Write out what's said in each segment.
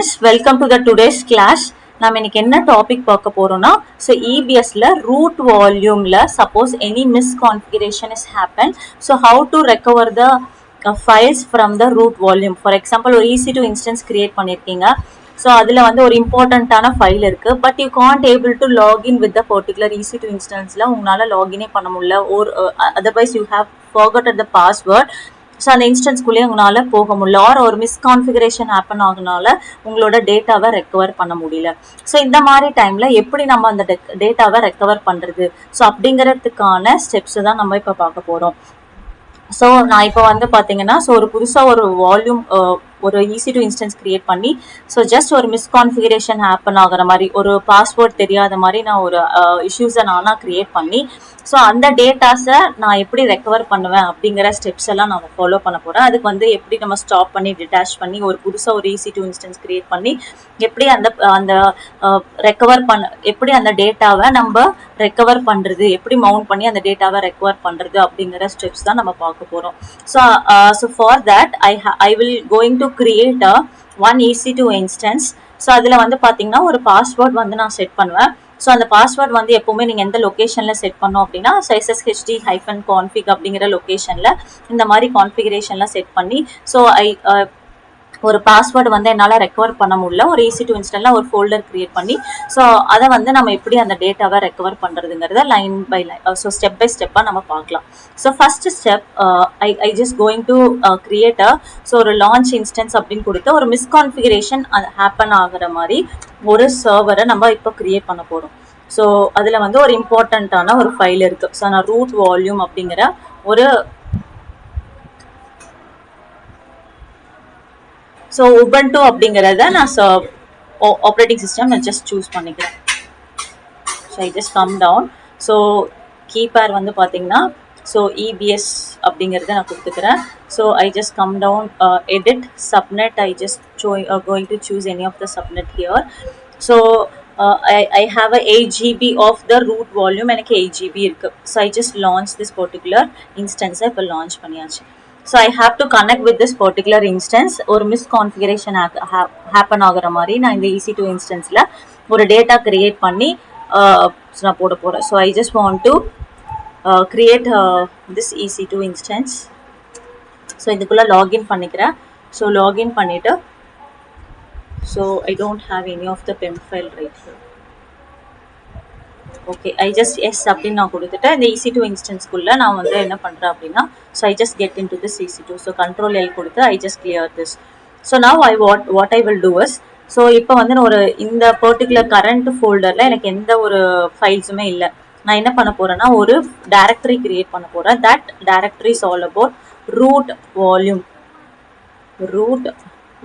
Welcome to the today's class. நாம் இன்னைக்கு என்ன டாபிக் பார்க்க போறோம்னா so EBSல root volumeல suppose any misconfiguration is happened, so how to recover the files from the root volume. For example, ஒரு EC2 instance create பண்ணிருக்கீங்க. So அதுல வந்து ஒரு இம்பார்ட்டன்ட்டான ஃபைல் இருக்கு, but you can't able to login with the particular EC2 இன்ஸ்டன்ஸ்ல உங்களால லாகினே பண்ண முடியல, ஒரு otherwise you have forgotten the password. So அந்த இன்ஸ்டன்ஸ்குள்ளேயே உங்களால் போக முடியல, ஒரு மிஸ்கான்ஃபிகரேஷன் ஹேப்பன் ஆகுனால உங்களோட டேட்டாவை ரெக்கவர் பண்ண முடியல. ஸோ இந்த மாதிரி டைமில் எப்படி நம்ம அந்த டேட்டாவை ரெக்கவர் பண்ணுறது, ஸோ அப்படிங்கிறதுக்கான ஸ்டெப்ஸ் தான் நம்ம இப்போ பார்க்க போகிறோம். ஸோ நான் இப்போ வந்து பார்த்தீங்கன்னா ஒரு புதுசாக ஒரு வால்யூம் ஒரு EC2 இன்ஸ்டன்ஸ் கிரியேட் பண்ணி ஸோ ஜஸ்ட் ஒரு மிஸ்கான்ஃபிகரேஷன் ஹேப்பன் ஆகிற மாதிரி, ஒரு பாஸ்வேர்ட் தெரியாத மாதிரி நான் ஒரு இஷ்யூஸை நானாக கிரியேட் பண்ணி ஸோ அந்த டேட்டாஸை நான் எப்படி ரெக்கவர் பண்ணுவேன் அப்படிங்கிற ஸ்டெப்ஸ் எல்லாம் நான் ஃபாலோ பண்ண போகிறேன். அதுக்கு வந்து எப்படி நம்ம ஸ்டாப் பண்ணி டிட்டாச் பண்ணி ஒரு புதுசாக ஒரு EC2 இன்ஸ்டன்ஸ் கிரியேட் பண்ணி எப்படி அந்த ரெக்கவர் எப்படி அந்த டேட்டாவை நம்ம ரெக்கவர் பண்ணுறது, எப்படி மவுண்ட் பண்ணி அந்த டேட்டாவை ரெக்கவர் பண்ணுறது அப்படிங்கிற ஸ்டெப்ஸ் தான் நம்ம பார்க்க போகிறோம். So for that I will going to create one EC2 instance. So அதில் வந்து பார்த்தீங்கன்னா ஒரு பாஸ்வேர்ட் வந்து நான் செட் பண்ணுவேன். ஸோ அந்த பாஸ்வேர்ட் வந்து எப்போவுமே நீங்கள் எந்த லொக்கேஷனில் செட் பண்ணோம் அப்படின்னா sshd-config அப்படிங்கிற லொக்கேஷனில் இந்த மாதிரி கான்ஃபிகரேஷன்லாம் செட் பண்ணி ஸோ ஒரு பாஸ்வேர்டு வந்து என்னால் ரெக்கவர் பண்ண முடியல, ஒரு EC2 இன்ஸ்டன்ஸில் ஒரு ஃபோல்டர் கிரியேட் பண்ணி ஸோ அதை வந்து நம்ம எப்படி அந்த டேட்டாவை ரெக்கவர் பண்ணுறதுங்கிறத line by line so step by ஸ்டெப்பாக நம்ம பார்க்கலாம். So first step I just going to create so ஒரு லான்ச் இன்ஸ்டன்ஸ் அப்படின்னு கொடுத்து ஒரு மிஸ்கான்ஃபிகரேஷன் ஹேப்பன் ஆகிற மாதிரி ஒரு சர்வரை நம்ம இப்போ கிரியேட் பண்ண போகிறோம். ஸோ அதில் வந்து ஒரு இம்பார்ட்டண்ட்டான ஒரு ஃபைல் இருக்குது. ஸோ நான் ரூட் வால்யூம் அப்படிங்கிற ஒரு ஸோ உபுண்டு அப்படிங்கிறத நான் ஆப்ரேட்டிங் சிஸ்டம் நான் ஜஸ்ட் சூஸ் பண்ணிக்கிறேன். So I just come down. So key pair வந்து பார்த்தீங்கன்னா ஸோ EBS அப்படிங்கிறத நான் கொடுத்துக்கிறேன். So I just come down, edit subnet, I just going to choose any of the subnet here. So I have a 8 GB of the root volume, எனக்கு 8 GB இருக்குது. So I just launch this particular இன்ஸ்டன்ஸை இப்போ launch பண்ணியாச்சு. So I have to connect with this particular instance. ஒரு misconfiguration happen ஆகிற மாதிரி நான் இந்த EC2 இன்ஸ்டன்ஸில் ஒரு டேட்டா கிரியேட் பண்ணி நான் போட போகிறேன். So I just want to create this EC2 instance. So இதுக்குள்ளே லாகின் பண்ணிக்கிறேன். ஸோ லாகின் பண்ணிவிட்டு so I don't have any of the PEM file right here. Okay, I just yes அப்படின்னு நான் கொடுத்துட்டு இந்த EC2 இன்ஸ்டன்ஸ்குள்ளே நான் வந்து என்ன பண்ணுறேன் அப்படின்னா so I just get into this EC2. So Ctrl L கொடுத்து I just clear this. So now what I will do is so இப்போ வந்து நான் ஒரு இந்த பர்டிகுலர் கரண்ட் ஃபோல்டரில் எனக்கு எந்த ஒரு ஃபைல்ஸுமே இல்லை. நான் என்ன பண்ண போகிறேன்னா ஒரு டைரக்டரி கிரியேட் பண்ண போகிறேன். That directory is all about root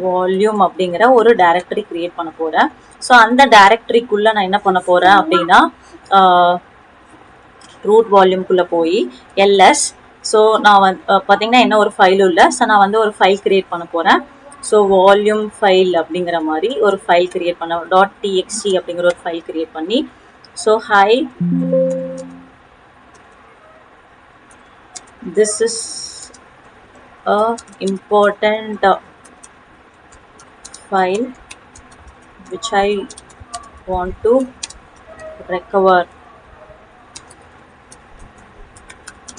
volume அப்படிங்கிற ஒரு டைரக்டரி கிரியேட் பண்ண போகிறேன். ஸோ அந்த டைரக்டரிக்குள்ளே நான் என்ன பண்ண போகிறேன் அப்படின்னா ரூட் வால்யூம்குள்ளே போய் LS. ஸோ நான் வந்து பார்த்தீங்கன்னா என்ன ஒரு ஃபைலும் இல்லை. ஸோ நான் வந்து ஒரு ஃபைல் கிரியேட் பண்ண போகிறேன். ஸோ வால்யூம் ஃபைல் அப்படிங்கிற மாதிரி ஒரு ஃபைல் கிரியேட் பண்ண .txt அப்படிங்கிற ஒரு ஃபைல் கிரியேட் பண்ணி so this is a important file which I want to recover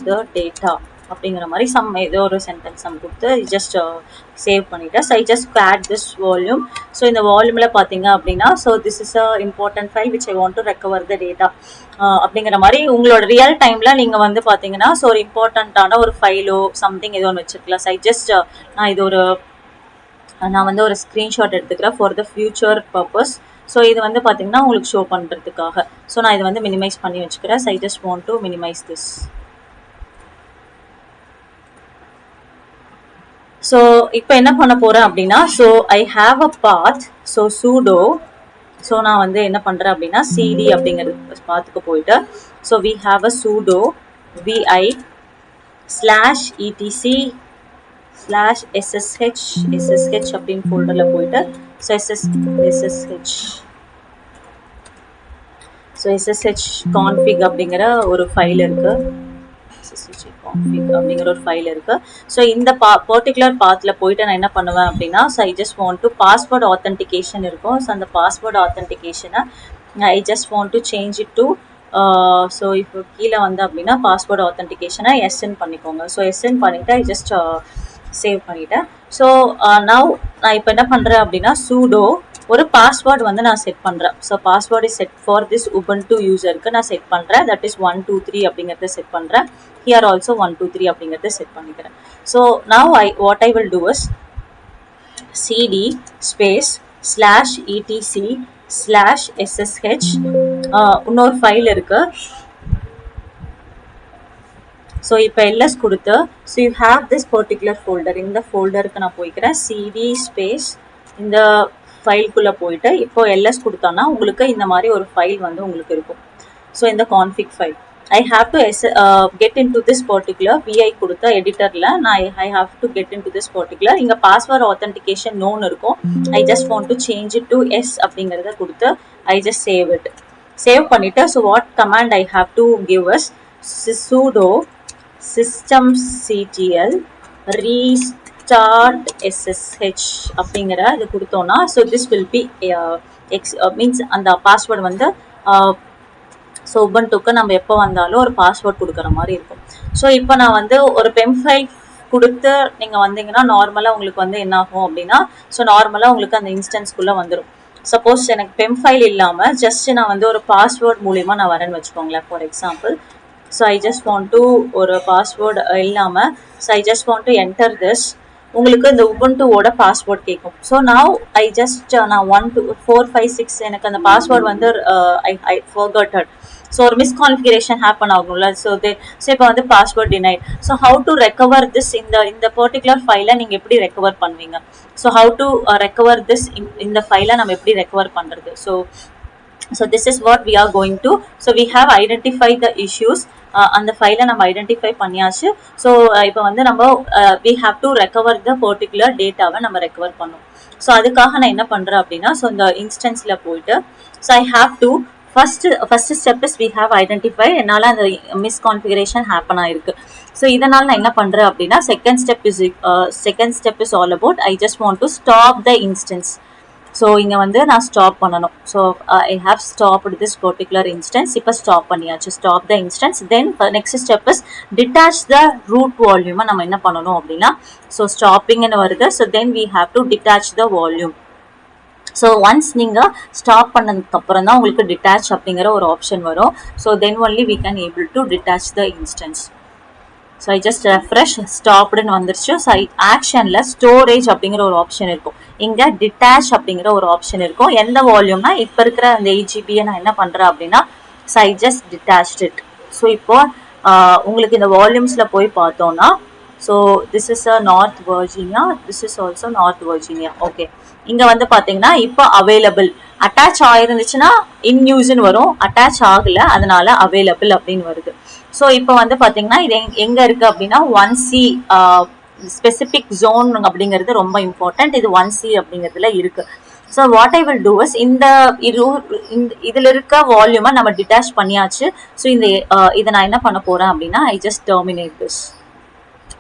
the data அப்படிங்கிற மாதிரி ஏதோ ஒரு சென்டென்ஸ் நம்ம கொடுத்து ஜஸ்ட் சேவ் பண்ணிவிட்டேன். So I just add this volume. So இந்த வால்யூமில் பார்த்தீங்க அப்படின்னா so this is a important file which I want to recover the data அப்படிங்கிற மாதிரி உங்களோட ரியல் டைமில் நீங்கள் வந்து பார்த்தீங்கன்னா ஸோ ஒரு இம்பார்ட்டண்ட்டான ஒரு ஃபைலோ சம்திங் ஏதோ ஒன்று வச்சுருக்கலாம். ஸோ ஐ ஜஸ்ட் நான் வந்து ஒரு ஸ்க்ரீன்ஷாட் எடுத்துக்கிறேன் for the future purpose. So இது வந்து பார்த்தீங்கன்னா உங்களுக்கு ஷோ பண்ணுறதுக்காக. ஸோ நான் இதை வந்து மினிமைஸ் பண்ணி வச்சுக்கிறேன். So I just want to minimise this. So இப்போ என்ன பண்ண போகிறேன் அப்படின்னா so I have a path. So sudo. So நான் வந்து என்ன பண்ணுறேன் அப்படின்னா CD அப்படிங்கிறது பாத்துக்கு போயிட்டு so we have a sudo vi /etc/ssh அப்படின்னு ஃபோல்டரில் போயிட்டு ஸோ ssh config அப்படிங்கிற ஒரு ஃபைல் இருக்குது. config அப்படிங்கிற ஒரு ஃபைல் இருக்கு. ஸோ இந்த பர்டிகுலர் பாத்தில் போயிட்டு நான் என்ன பண்ணுவேன் அப்படின்னா, so I just want to password authentication இருக்கும். ஸோ அந்த பாஸ்வேர்ட் ஆத்தென்டிகேஷனை I just want to change it to so இப்போ கீழே வந்து அப்படின்னா பாஸ்வேர்ட் ஆத்தென்டிகேஷனை எஸ்என் பண்ணிக்கோங்க. ஸோ எஸ்என் பண்ணிவிட்டு ஐ ஜஸ்ட் சேவ் பண்ணிட்டேன். ஸோ நவ் நான் இப்போ என்ன பண்ணுறேன் அப்படின்னா, சூடோ ஒரு பாஸ்வேர்டு வந்து நான் செட் பண்ணுறேன். So password is set for this Ubuntu யூசருக்கு நான் செட் பண்ணுறேன். தட் இஸ் 123 அப்படிங்கிறத செட் பண்ணுறேன். ஹியர் ஆல்சோ 123 அப்படிங்கிறத செட் பண்ணிக்கிறேன். So now what I will do is cd space /etc/ssh இன்னொரு ஃபைல் இருக்கு. ஸோ இப்போ எல்எஸ் கொடுத்து so you have this particular folder. இந்த ஃபோல்டருக்கு நான் போய்க்கிறேன். cd ஸ்பேஸ் இந்த ஃபைல்குள்ளே போயிட்டு இப்போ எல்எஸ் கொடுத்தோன்னா உங்களுக்கு இந்த மாதிரி ஒரு ஃபைல் வந்து உங்களுக்கு இருக்கும். ஸோ இந்த config file I have to get into this particular VI கொடுத்த எடிட்டரில் நான் I have to get into this particular. இங்கே பாஸ்வேர்ட் ஆத்தென்டிகேஷன் நோன் இருக்கும். I just want to change it to yes அப்படிங்கிறத கொடுத்து I just save it. Save பண்ணிவிட்டு so what command I have to give as sudo systemctl restart ssh அப்படிங்கிற இது கொடுத்தோன்னா so this will be means அந்த password வந்து so உபுண்டுக்கு நம்ம எப்போ வந்தாலும் ஒரு பாஸ்வேர்ட் கொடுக்குற மாதிரி இருக்கும். ஸோ இப்போ நான் வந்து ஒரு பெம் ஃபைல் கொடுத்து நீங்கள் வந்தீங்கன்னா நார்மலாக உங்களுக்கு வந்து என்ன ஆகும் அப்படின்னா, ஸோ நார்மலாக உங்களுக்கு அந்த இன்ஸ்டன்ஸ்குள்ளே வந்துடும். சப்போஸ் எனக்கு பெம் ஃபைல் இல்லாமல் ஜஸ்ட் நான் வந்து ஒரு பாஸ்வேர்ட் மூலிமா நான் வரேன்னு வச்சுக்கோங்களேன். For example so I just want to ஒரு பாஸ்வேர்டு இல்லாமல் so I just want to enter this. உங்களுக்கு இந்த உபுண்டுவோட பாஸ்வேர்ட் கேட்கும். ஸோ நான் ஐ ஜஸ்ட் நான் 1 2 4 5 6 எனக்கு அந்த பாஸ்வேர்ட் வந்து ஐ ஃபர்காட்டட். ஸோ ஒரு மிஸ்கான்ஃபிகரேஷன் ஹேப்பன் ஆகும்ல. ஸோ இப்போ வந்து password denied. So how to recover this இந்த பர்டிகுலர் ஃபைலை நீங்கள் எப்படி ரெக்கவர் பண்ணுவீங்க? So how to recover this இந்த ஃபைலை நம்ம எப்படி ரெக்கவர் பண்ணுறது? So this is what we are going to. So we have identified the issues. அந்த ஃபைலை நம்ம ஐடென்டிஃபை பண்ணியாச்சு. ஸோ இப்போ வந்து நம்ம we have to recover the particular டேட்டாவை நம்ம ரெக்கவர் பண்ணோம். ஸோ அதுக்காக நான் என்ன பண்ணுறேன் அப்படின்னா, ஸோ இந்த இன்ஸ்டன்ஸில் போயிட்டு so I have to first step is we have identified என்னால் அந்த மிஸ்கான்ஃபிகரேஷன் ஹேப்பன் ஆயிருக்கு. ஸோ இதனால் நான் என்ன பண்ணுறேன் அப்படின்னா, second step is all about I just want to stop the instance. So இங்கே வந்து நான் ஸ்டாப் பண்ணணும். So I have stopped this particular instance. இப்போ ஸ்டாப் பண்ணியாச்சு. Stop the instance. Then next step is detach the ரூட் வால்யூமை நம்ம என்ன பண்ணணும் அப்படின்னா, ஸோ ஸ்டாப்பிங்னு வருது. So then we have to detach the volume. So once நீங்கள் ஸ்டாப் பண்ணதுக்கப்புறம் தான் உங்களுக்கு டிட்டாச் அப்படிங்கிற ஒரு ஆப்ஷன் வரும். So then only we can able to detach the instance. So I just refresh ஸ்டாப்டுன்னு வந்துருச்சு. ஸோ ஆக்ஷனில் ஸ்டோரேஜ் அப்படிங்கிற ஒரு ஆப்ஷன் இருக்கும். இங்கே டிட்டாச் அப்படிங்கிற ஒரு ஆப்ஷன் இருக்கும். எந்த வால்யூம்னா இப்போ இருக்கிற அந்த 8 GB நான் என்ன பண்ணுறேன் அப்படின்னா, so I just detached it. So இப்போ உங்களுக்கு இந்த வால்யூம்ஸில் போய் பார்த்தோன்னா, so this is a north Virginia, this is also north Virginia. Okay, இங்கே வந்து பார்த்தீங்கன்னா இப்போ அவைலபிள் அட்டாச் ஆயிருந்துச்சுன்னா இன் யூஸ்ன்னு வரும். அட்டாச் ஆகலை அதனால அவைலபிள் அப்படின்னு வருது. ஸோ இப்போ வந்து பார்த்தீங்கன்னா இது எங்கே இருக்குது அப்படின்னா 1C ஸ்பெசிஃபிக் ஜோன் அப்படிங்கிறது ரொம்ப இம்பார்ட்டன்ட். இது 1C அப்படிங்கிறதுல இருக்குது. So what I will do is இதில் இருக்க வால்யூமை நம்ம டிட்டாச் பண்ணியாச்சு. ஸோ இதை நான் என்ன பண்ண போகிறேன் அப்படின்னா, ஐ ஜஸ்ட் டெர்மினேட் திஸ்.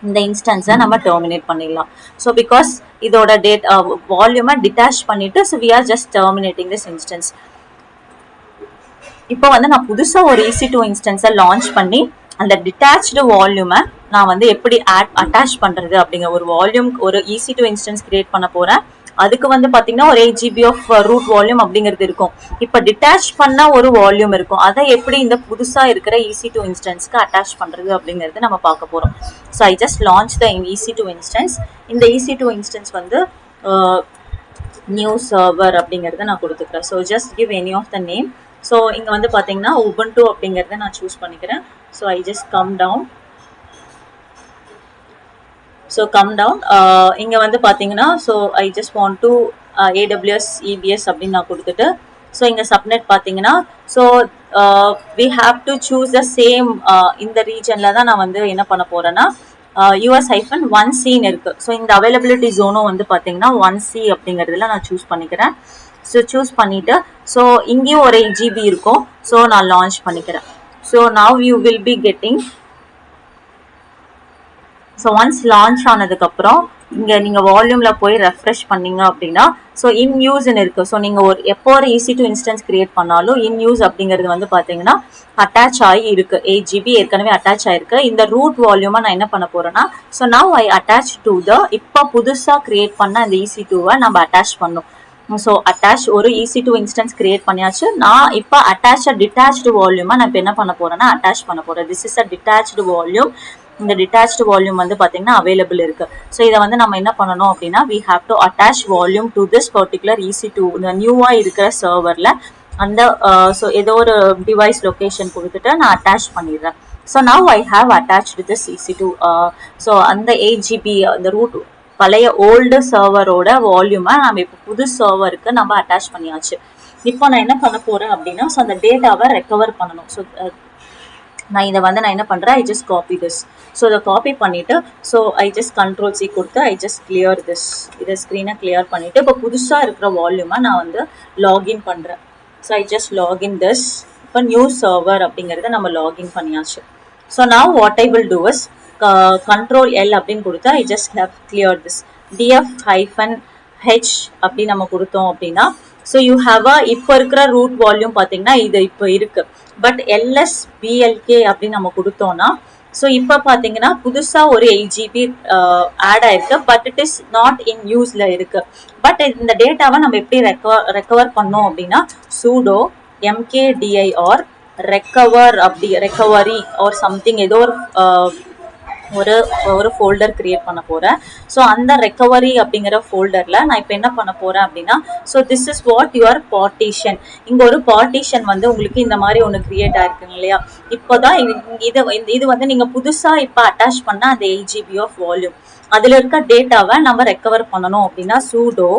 இந்த இன்ஸ்டன்ஸை நம்ம டெர்மினேட் பண்ணிடலாம். ஸோ பிகாஸ் இதோட வால்யூமை டிட்டாச் பண்ணிவிட்டு so we are just terminating this instance. இப்போ வந்து நான் புதுசாக ஒரு EC2 இன்ஸ்டன்ஸை லான்ச் பண்ணி அந்த டிட்டாச்டு வால்யூமை நான் வந்து எப்படி அட்டாச் பண்ணுறது அப்படிங்கிற ஒரு வால்யூம் ஒரு EC2 இன்ஸ்டன்ஸ் கிரியேட் பண்ண போகிறேன். அதுக்கு வந்து பார்த்தீங்கன்னா ஒரு 8 GB ஆஃப் ரூட் வால்யூம் அப்படிங்கிறது இருக்கும். இப்போ டிட்டாச் பண்ண ஒரு வால்யூம் இருக்கும். அதை எப்படி இந்த புதுசாக இருக்கிற EC2 இன்ஸ்டன்ஸ்க்கு அட்டாச் பண்ணுறது அப்படிங்கிறது நம்ம பார்க்க போகிறோம். So I just launch the EC2 instance. இந்த EC2 இன்ஸ்டன்ஸ் வந்து நியூ சர்வர் அப்படிங்கிறத நான் கொடுத்துக்கிறேன். So just give any of the name. So இங்கே வந்து பார்த்தீங்கன்னா உபுண்டு அப்படிங்கிறத நான் சூஸ் பண்ணிக்கிறேன். So I just come down. So come down இங்கே வந்து பார்த்தீங்கன்னா so I just want to AWS EBS அப்படின்னு நான் கொடுத்துட்டு ஸோ இங்கே சப்நெட் பார்த்தீங்கன்னா so we have to choose the same இந்த ரீஜனில் தான் நான் வந்து என்ன பண்ண போகிறேன்னா US-1Cன்னு இருக்குது. ஸோ இந்த அவைலபிலிட்டி ஜோனும் வந்து பார்த்தீங்கன்னா 1C அப்படிங்கிறதுல நான் சூஸ் பண்ணிக்கிறேன். ஸோ சூஸ் பண்ணிவிட்டு ஸோ இங்கேயும் ஒரு 8 GB இருக்கும். ஸோ நான் லான்ச் பண்ணிக்கிறேன். So now you will be getting so once launch ஆனதுக்கப்புறம் இங்கே நீங்கள் வால்யூமில் போய் ரெஃப்ரெஷ் பண்ணீங்க அப்படின்னா ஸோ இன் யூஸ்ன்னு இருக்குது. ஸோ நீங்கள் எப்போ ஒரு EC2 இன்ஸ்டன்ஸ் கிரியேட் பண்ணாலும் இன் யூஸ் அப்படிங்கிறது வந்து பார்த்தீங்கன்னா அட்டாச் ஆகி இருக்குது. 8 GB ஏற்கனவே அட்டாச் ஆகிருக்கு. இந்த ரூட் வால்யூமை நான் என்ன பண்ண போகிறேன்னா so now I attach to the இப்போ புதுசாக கிரியேட் பண்ண அந்த EC2வை நம்ம அட்டாச் பண்ணோம். ஸோ அட்டாச் ஒரு EC2 இன்ஸ்டன்ஸ் கிரியேட் பண்ணியாச்சு. நான் இப்போ டிட்டாச்டு வால்யூமை நான் இப்போ என்ன பண்ண போகிறேன்னா அட்டாச் பண்ண போகிறேன். This is a detached volume. இந்த டிட்டாச்டு வால்யூம் வந்து பார்த்தீங்கன்னா அவைலபிள் இருக்கு. ஸோ இதை வந்து நம்ம என்ன பண்ணணும் அப்படின்னா we have to attach volume to this particular EC2 இந்த நியூவாக இருக்கிற சர்வரில் அந்த ஸோ ஏதோ ஒரு டிவைஸ் லொக்கேஷன் கொடுத்துட்டு நான் அட்டாச் பண்ணிடுறேன். So now I have attached this EC2. So அந்த 8 GB அந்த ரூட் பழைய ஓல்டு சர்வரோட வால்யூமை நம்ம இப்போ புது சர்வருக்கு நம்ம அட்டாச் பண்ணியாச்சு. இப்போ நான் என்ன பண்ண போகிறேன் அப்படின்னா ஸோ அந்த டேட்டாவை ரெக்கவர் பண்ணணும். ஸோ நான் இதை வந்து நான் என்ன பண்ணுறேன், I just copy this. So இதை காப்பி பண்ணிவிட்டு ஸோ ஐ ஜஸ்ட் Ctrl+C கொடுத்து ஐ ஜஸ்ட் கிளியர் திஸ். இதை ஸ்க்ரீனை கிளியர் பண்ணிவிட்டு இப்போ புதுசாக இருக்கிற வால்யூமை நான் வந்து லாகின் பண்ணுறேன். So I just login this. இப்போ நியூ சர்வர் அப்படிங்கிறத நம்ம லாகின் பண்ணியாச்சு. ஸோ நான் what I will do is Ctrl+L அப்படின்னு கொடுத்தா I just have clear this. df-h அப்படி நம்ம கொடுத்தோம் அப்படின்னா ஸோ யூ ஹாவ் இப்போ இருக்கிற ரூட் வால்யூம் பார்த்தீங்கன்னா இது இப்போ இருக்கு. பட் LSBLK அப்படின்னு நம்ம கொடுத்தோம்னா ஸோ இப்போ பார்த்தீங்கன்னா புதுசாக ஒரு 8 GB ஆட் ஆயிருக்கு. But it is not in யூஸ்ல இருக்கு. பட் இந்த டேட்டாவை நம்ம எப்படி ரெக்கவர் பண்ணோம் அப்படின்னா sudo mkdir ரெக்கவர் அப்படி ரெக்கவரி ஆர் சம்திங் ஏதோ ஒரு ஃபோல்டர் கிரியேட் பண்ண போகிறேன். ஸோ அந்த ரெக்கவரி அப்படிங்கிற ஃபோல்டரில் நான் இப்போ என்ன பண்ண போகிறேன் அப்படின்னா so this is what your partition. இங்கே ஒரு பார்ட்டிஷன் வந்து உங்களுக்கு இந்த மாதிரி ஒன்று கிரியேட் ஆயிருக்குங்க இல்லையா. இப்போ தான் இது வந்து நீங்கள் புதுசாக இப்போ அட்டாச் பண்ண அந்த 8 GB ஆஃப் வால்யூம் அதில் இருக்க டேட்டாவை நம்ம ரெக்கவர் பண்ணணும் அப்படின்னா sudo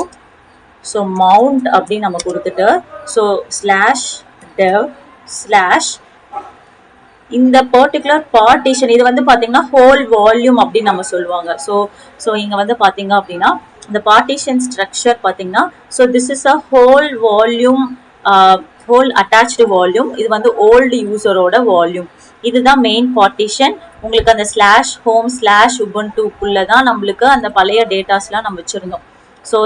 ஸோ மவுண்ட் அப்படின்னு நம்ம கொடுத்துட்டு ஸோ /dev/ இந்த பர்டிகுலர் பார்ட்டிஷன் இது வந்து பார்த்தீங்கன்னா ஹோல் வால்யூம் அப்படின்னு நம்ம சொல்லுவாங்க. ஸோ இங்கே வந்து பார்த்தீங்க அப்படின்னா இந்த பார்ட்டிஷன் ஸ்ட்ரக்சர் பார்த்தீங்கன்னா so this is a whole volume whole attached volume. இது வந்து ஓல்டு யூசரோட வால்யூம். இதுதான் மெயின் பார்ட்டிஷன். உங்களுக்கு அந்த /home/ubuntu தான் நம்மளுக்கு அந்த பழைய டேட்டாஸ்லாம் நம்ம வச்சுருந்தோம். ஸோ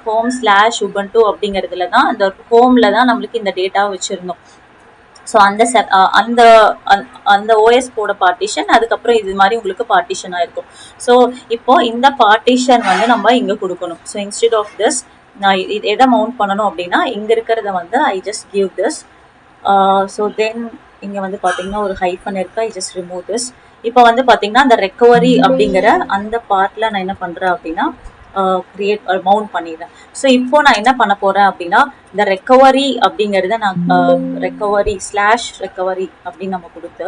/home/ubuntu அப்படிங்கிறதுல தான் அந்த ஹோமில் தான் நம்மளுக்கு இந்த டேட்டாவை வச்சுருந்தோம். ஸோ அந்த OS போட பார்ட்டிஷன் அதுக்கப்புறம் இது மாதிரி உங்களுக்கு பார்ட்டிஷன் ஆயிருக்கும். ஸோ இப்போ இந்த பார்ட்டிஷன் வந்து நம்ம இங்கே கொடுக்கணும். ஸோ இன்ஸ்டெட் ஆஃப் திஸ் நான் இது எதை மவுண்ட் பண்ணணும் அப்படின்னா இங்கே இருக்கிறத வந்து I just give this. So then இங்கே வந்து பார்த்தீங்கன்னா ஒரு ஹைஃபன் இருக்கு. I just remove this. இப்போ வந்து பார்த்தீங்கன்னா அந்த ரெக்கவரி அப்படிங்கிற அந்த பார்ட்டில் நான் என்ன பண்ணுறேன் அப்படின்னா மவுண்ட் பண்ணிடுறேன். ஸோ இப்போ நான் என்ன பண்ண போகிறேன் அப்படின்னா இந்த ரெக்கவரி அப்படிங்கிறத நான் ரெக்கவரி அப்படின்னு நம்ம கொடுத்து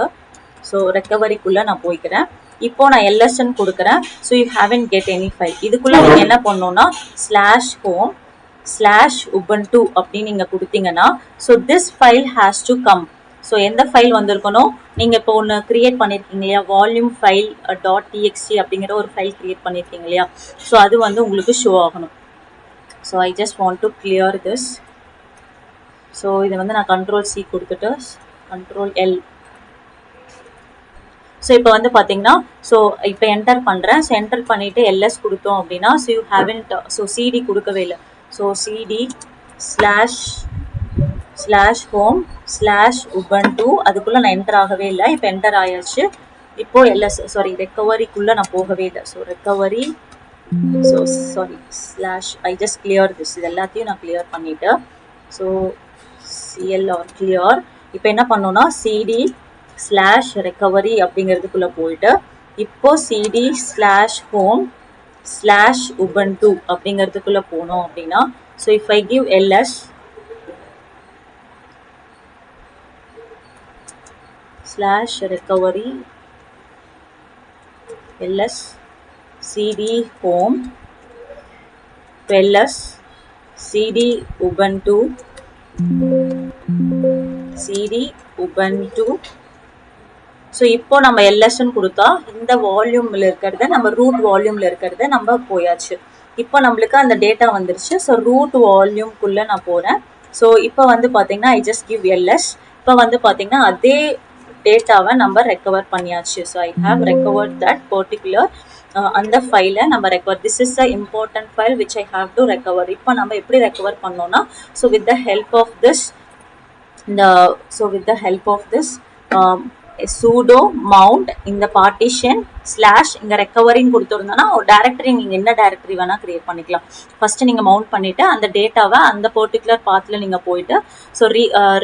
ஸோ ரெக்கவரிக்குள்ளே நான் போய்க்கிறேன். இப்போ நான் LSன்னு கொடுக்குறேன். So you haven't get any file. இதுக்குள்ளே நீங்கள் என்ன பண்ணணும்னா /home/ubuntu அப்படின்னு நீங்கள் கொடுத்தீங்கன்னா so this file has to come. So எந்த ஃபைல் வந்திருக்கணும், நீங்கள் இப்போ ஒன்று க்ரியேட் பண்ணியிருக்கீங்க இல்லையா வால்யூம் ஃபைல் .txt அப்படிங்கிற ஒரு ஃபைல் க்ரியேட் பண்ணியிருக்கீங்க இல்லையா. ஸோ அது வந்து உங்களுக்கு ஷோ ஆகணும். So I just want to clear this. So இதை வந்து நான் Ctrl+C கொடுத்துட்டு Ctrl+L. ஸோ இப்போ வந்து பார்த்தீங்கன்னா ஸோ இப்போ என்டர் பண்ணுறேன். ஸோ என்டர் பண்ணிவிட்டு LS கொடுத்தோம் அப்படின்னா so you haven't so CD கொடுக்கவே இல்லை. ஸோ CD/home/ubuntu அதுக்குள்ளே நான் என்டர் ஆகவே இல்லை. இப்போ என்டர் ஆயாச்சு. இப்போது ரெக்கவரிக்குள்ளே நான் போகவே இல்லை. So recovery I just clear this. இது எல்லாத்தையும் நான் கிளியர் பண்ணிவிட்டேன். So CLR clear. இப்போ என்ன பண்ணோன்னா CD/recovery அப்படிங்கிறதுக்குள்ளே போயிட்டு இப்போ CD/home/ubuntu அப்படிங்கிறதுக்குள்ளே போனோம் அப்படின்னா so if I give LS /recovery LS CD home LS CD ubuntu so இப்போ நம்ம LSன்னு கொடுத்தா இந்த வால்யூமில் இருக்கிறத நம்ம ரூட் வால்யூமில் இருக்கிறத நம்ம போயாச்சு. இப்போ நம்மளுக்கு அந்த டேட்டா வந்துருச்சு. ஸோ ரூட் வால்யூம்குள்ளே நான் போகிறேன். ஸோ இப்போ வந்து பார்த்தீங்கன்னா ஐ ஜஸ்ட் கிவ் LS. இப்போ வந்து பார்த்தீங்கன்னா அதே டேட்டாவை நம்ம ரெக்கவர் பண்ணியாச்சு. So I have recovered that particular அந்த ஃபைலை நம்ம recover. This is a important file which I have to recover. இப்போ நம்ம எப்படி ரெக்கவர் பண்ணோம்னா, so with the help of this sudo mount இந்த பார்ட்டிஷன் ஸ்லாஷ் இங்கே ரெக்கவரின்னு கொடுத்துருந்தோன்னா ஒரு டைரக்டரி நீங்கள் என்ன டைரக்டரி வேணால் க்ரியேட் பண்ணிக்கலாம். ஃபஸ்ட்டு நீங்கள் மவுண்ட் பண்ணிவிட்டு அந்த டேட்டாவை அந்த பர்டிகுலர் பாத்தில் நீங்கள் போயிட்டு ஸோ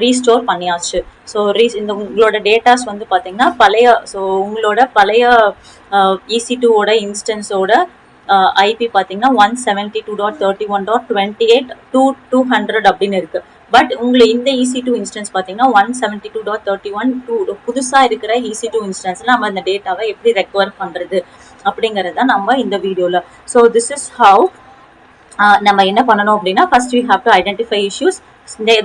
ரீஸ்டோர் பண்ணியாச்சு. ஸோ இந்த உங்களோட டேட்டாஸ் வந்து பார்த்தீங்கன்னா உங்களோட பழைய EC2ஓட இன்ஸ்டன்ஸோட IP பார்த்தீங்கன்னா 172.31.28.200 அப்படின்னு இருக்குது. பட் உங்களுக்கு இந்த EC2 இன்ஸ்டன்ஸ் பார்த்தீங்கன்னா 172.31 புதுசாக இருக்கிற EC2 இன்ஸ்டன்ஸில் நம்ம இந்த டேட்டாவை எப்படி ரெக்கவர் பண்ணுறது அப்படிங்கிறத நம்ம இந்த வீடியோவில். ஸோ திஸ் இஸ் ஹவு நம்ம என்ன பண்ணணும் அப்படின்னா, first you have to identify issues,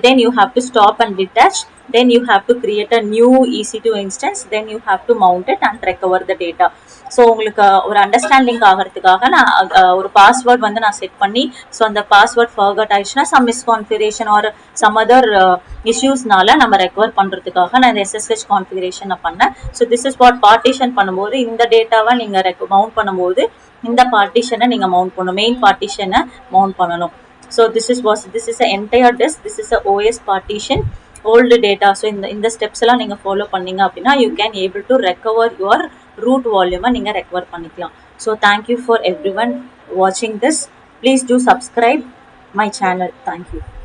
then you have to stop and detach, then you have to create a new EC2 instance, then you have to mount it and recover the data. So உங்களுக்கு ஒரு understanding ஆகிறதுக்காக நான் ஒரு password வந்து நான் set பண்ணி, so அந்த password forgot ஆயிடுச்சுன்னா சம் மிஸ்கான்ஃபிகரேஷன் ஆர் சம் அதர் இஷ்யூஸ்னால நம்ம ரெக்கவர் பண்ணுறதுக்காக நான் இந்த SSH கான்ஃபிகரேஷன் நான் பண்ணேன். So this is what partition பண்ணும்போது இந்த டேட்டாவை நீங்கள் மவுண்ட் பண்ணும்போது இந்த பார்ட்டிஷனை நீங்கள் மவுண்ட் பண்ணணும், மெயின் பார்ட்டிஷனை மவுண்ட் பண்ணணும். So this is an entire disk, this is a OS partition, old data. So in the steps எல்லாம் நீங்க follow பண்ணீங்க அப்படின்னா you can able to recover your root volume நீங்க recover பண்ணிக்கலாம். So thank you for everyone watching this. Please do subscribe my channel. Thank you.